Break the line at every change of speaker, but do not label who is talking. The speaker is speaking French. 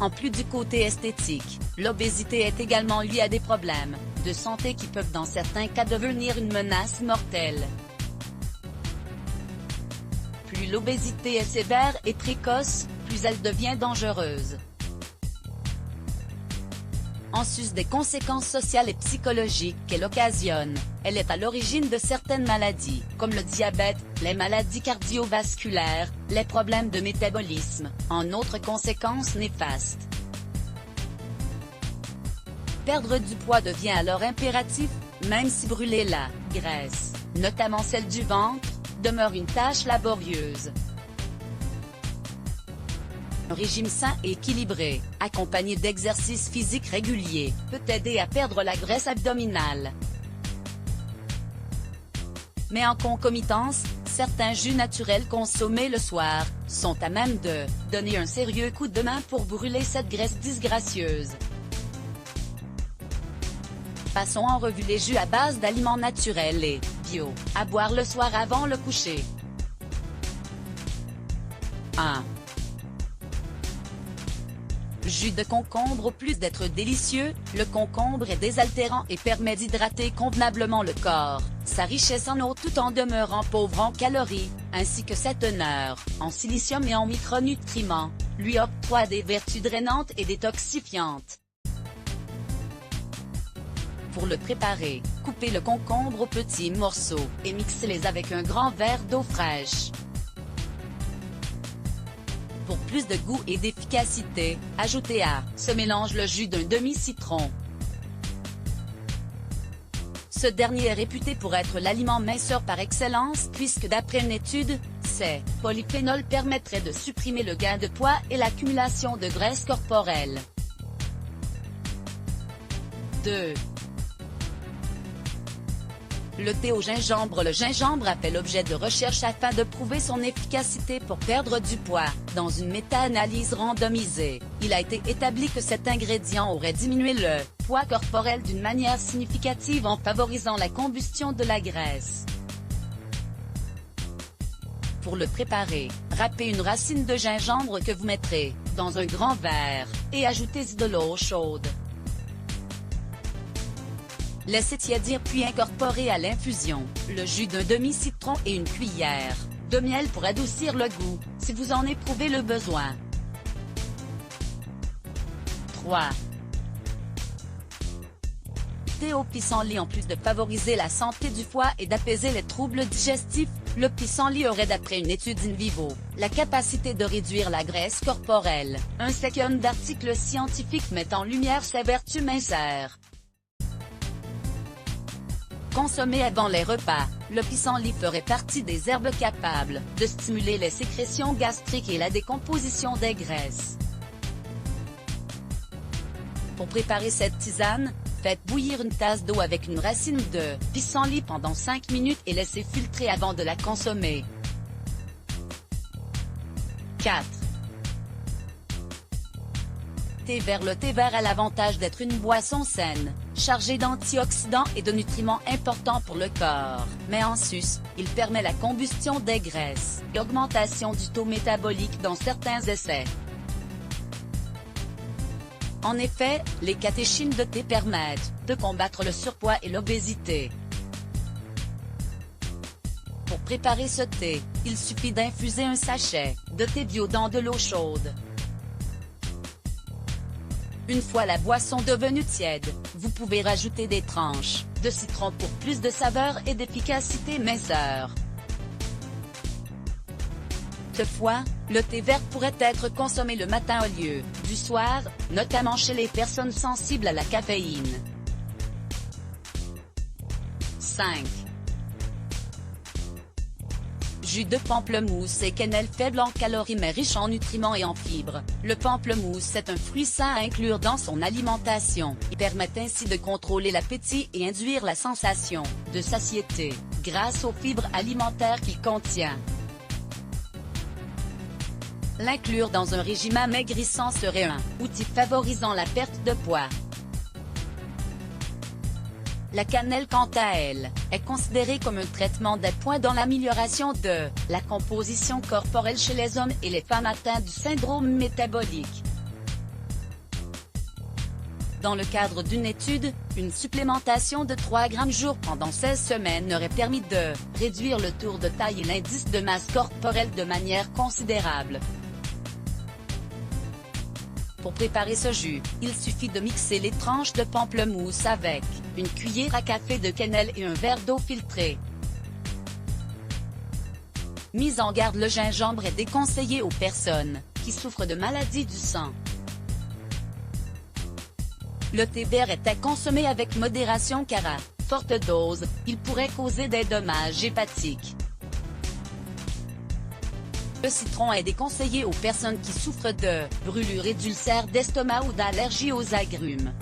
En plus du côté esthétique, l'obésité est également liée à des problèmes de santé qui peuvent dans certains cas devenir une menace mortelle. Plus l'obésité est sévère et précoce, plus elle devient dangereuse. En sus des conséquences sociales et psychologiques qu'elle occasionne, elle est à l'origine de certaines maladies, comme le diabète, les maladies cardiovasculaires, les problèmes de métabolisme, en autres conséquences néfastes. Perdre du poids devient alors impératif, même si brûler la graisse, notamment celle du ventre, demeure une tâche laborieuse. Un régime sain et équilibré, accompagné d'exercices physiques réguliers, peut aider à perdre la graisse abdominale. Mais en concomitance, certains jus naturels consommés le soir sont à même de donner un sérieux coup de main pour brûler cette graisse disgracieuse. Passons en revue les jus à base d'aliments naturels et bio, à boire le soir avant le coucher. 1. Jus de concombre. En plus d'être délicieux, le concombre est désaltérant et permet d'hydrater convenablement le corps. Sa richesse en eau tout en demeurant pauvre en calories, ainsi que sa teneur en silicium et en micronutriments, lui octroie des vertus drainantes et détoxifiantes. Pour le préparer, coupez le concombre aux petits morceaux et mixez-les avec un grand verre d'eau fraîche. Pour plus de goût et d'efficacité, ajoutez à ce mélange le jus d'un demi-citron. Ce dernier est réputé pour être l'aliment minceur par excellence puisque d'après une étude, ces polyphénols permettraient de supprimer le gain de poids et l'accumulation de graisse corporelle. 2. Le thé au gingembre. Le gingembre a fait l'objet de recherches afin de prouver son efficacité pour perdre du poids. Dans une méta-analyse randomisée, il a été établi que cet ingrédient aurait diminué le poids corporel d'une manière significative en favorisant la combustion de la graisse. Pour le préparer, râpez une racine de gingembre que vous mettrez dans un grand verre, et ajoutez-y de l'eau chaude. Laissez tiédir puis incorporez à l'infusion le jus d'un demi-citron et une cuillère de miel pour adoucir le goût, si vous en éprouvez le besoin. 3. Thé au pissenlit. En plus de favoriser la santé du foie et d'apaiser les troubles digestifs, le pissenlit aurait d'après une étude in vivo, la capacité de réduire la graisse corporelle. Un second d'article scientifique met en lumière ses vertus minceurs. Consommé avant les repas, le pissenlit ferait partie des herbes capables de stimuler les sécrétions gastriques et la décomposition des graisses. Pour préparer cette tisane, faites bouillir une tasse d'eau avec une racine de pissenlit pendant 5 minutes et laissez filtrer avant de la consommer. 4. Thé vert. Le thé vert a l'avantage d'être une boisson saine, chargée d'antioxydants et de nutriments importants pour le corps, mais en sus, il permet la combustion des graisses et augmentation du taux métabolique dans certains essais. En effet, les catéchines de thé permettent de combattre le surpoids et l'obésité. Pour préparer ce thé, il suffit d'infuser un sachet de thé bio dans de l'eau chaude. Une fois la boisson devenue tiède, vous pouvez rajouter des tranches de citron pour plus de saveur et d'efficacité minceur. Toutefois, le thé vert pourrait être consommé le matin au lieu du soir, notamment chez les personnes sensibles à la caféine. 5. Jus de pamplemousse et quenelle. Faible en calories mais riche en nutriments et en fibres, le pamplemousse est un fruit sain à inclure dans son alimentation. Il permet ainsi de contrôler l'appétit et induire la sensation de satiété, grâce aux fibres alimentaires qu'il contient. L'inclure dans un régime amaigrissant serait un outil favorisant la perte de poids. La cannelle, quant à elle, est considérée comme un traitement d'appoint dans l'amélioration de la composition corporelle chez les hommes et les femmes atteints du syndrome métabolique. Dans le cadre d'une étude, une supplémentation de 3 grammes jour pendant 16 semaines aurait permis de réduire le tour de taille et l'indice de masse corporelle de manière considérable. Pour préparer ce jus, il suffit de mixer les tranches de pamplemousse avec une cuillère à café de cannelle et un verre d'eau filtrée. Mise en garde: le gingembre est déconseillé aux personnes qui souffrent de maladies du sang. Le thé vert est à consommer avec modération car à forte dose, il pourrait causer des dommages hépatiques. Le citron est déconseillé aux personnes qui souffrent de brûlures et d'ulcères d'estomac ou d'allergies aux agrumes.